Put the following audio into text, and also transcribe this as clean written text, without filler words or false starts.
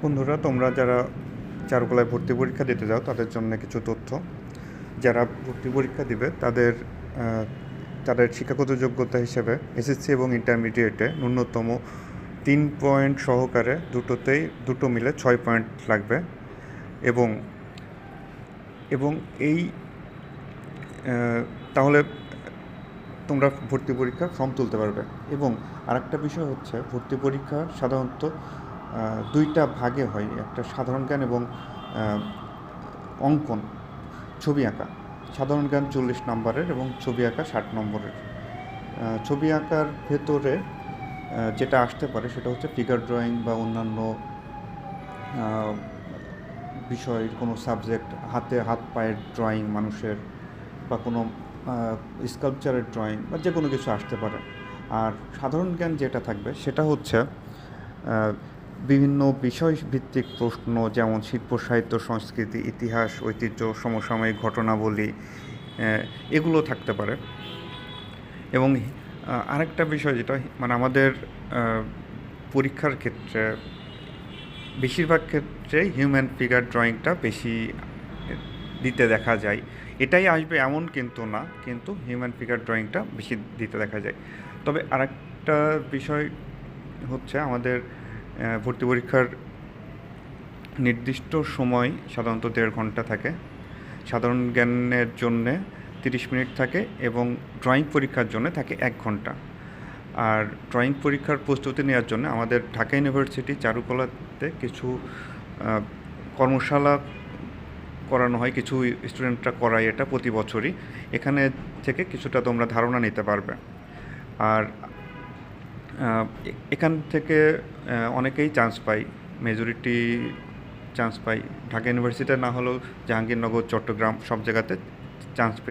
বন্ধুরা, তোমরা যারা চারুকলায় ভর্তি পরীক্ষা দিতে যাও তাদের জন্য কিছু তথ্য। যারা ভর্তি পরীক্ষা দিবে তাদের শিক্ষাগত যোগ্যতা হিসেবে এসএসসি এবং ইন্টারমিডিয়েটে ন্যূনতম 3 পয়েন্ট সহকারে দুটো মিলে 6 পয়েন্ট লাগবে এবং এবং এই তাহলে তোমরা ভর্তি পরীক্ষার ফর্ম তুলতে পারবে। এবং আরেকটা বিষয় হচ্ছে, ভর্তি পরীক্ষা সাধারণত দুইটা ভাগে হয়, একটা সাধারণ জ্ঞান এবং অঙ্কন, ছবি আঁকা। সাধারণ জ্ঞান 40 নম্বরের এবং ছবি আঁকা 60 নম্বরের। ছবি আঁকার ভেতরে যেটা আসতে পারে সেটা হচ্ছে ফিগার ড্রয়িং বা অন্যান্য বিষয়, কোনো সাবজেক্ট, হাত পায়ের ড্রয়িং মানুষের, বা কোনো স্কাল্পচারের ড্রয়িং বা যে কোনো কিছু আসতে পারে। আর সাধারণ জ্ঞান যেটা থাকবে সেটা হচ্ছে বিভিন্ন বিষয় ভিত্তিক প্রশ্ন, যেমন শিল্প, সাহিত্য, সংস্কৃতি, ইতিহাস, ঐতিহ্য, সমসাময়িক ঘটনাবলী, এগুলো থাকতে পারে। এবং আরেকটা বিষয় যেটা আমাদের পরীক্ষার ক্ষেত্রে বেশিরভাগ ক্ষেত্রে হিউম্যান ফিগার ড্রয়িংটা বেশি দিতে দেখা যায়। এটাই আসবে এমন কিন্তু না, কিন্তু হিউম্যান ফিগার ড্রয়িংটা বেশি দিতে দেখা যায়। তবে আরেকটা বিষয় হচ্ছে, আমাদের ভর্তি পরীক্ষার নির্দিষ্ট সময় সাধারণত 1.5 ঘন্টা থাকে। সাধারণ জ্ঞানের জন্যে 30 মিনিট থাকে এবং ড্রয়িং পরীক্ষার জন্য থাকে 1 ঘন্টা। আর ড্রয়িং পরীক্ষার প্রস্তুতি নেওয়ার জন্য আমাদের ঢাকা ইউনিভার্সিটি চারুকলাতে কিছু কর্মশালা করানো হয়, কিছু স্টুডেন্টরা করায় এটা প্রতি বছরই। এখানে থেকে কিছুটা তোমরা ধারণা নিতে পারবে। আর এখান থেকে অনেকেই চান্স পায়, মেজরিটি চান্স পায়। ঢাকা ইউনিভার্সিটিতে না হলেও জাহাঙ্গীরনগর, চট্টগ্রাম সব জায়গাতে চান্স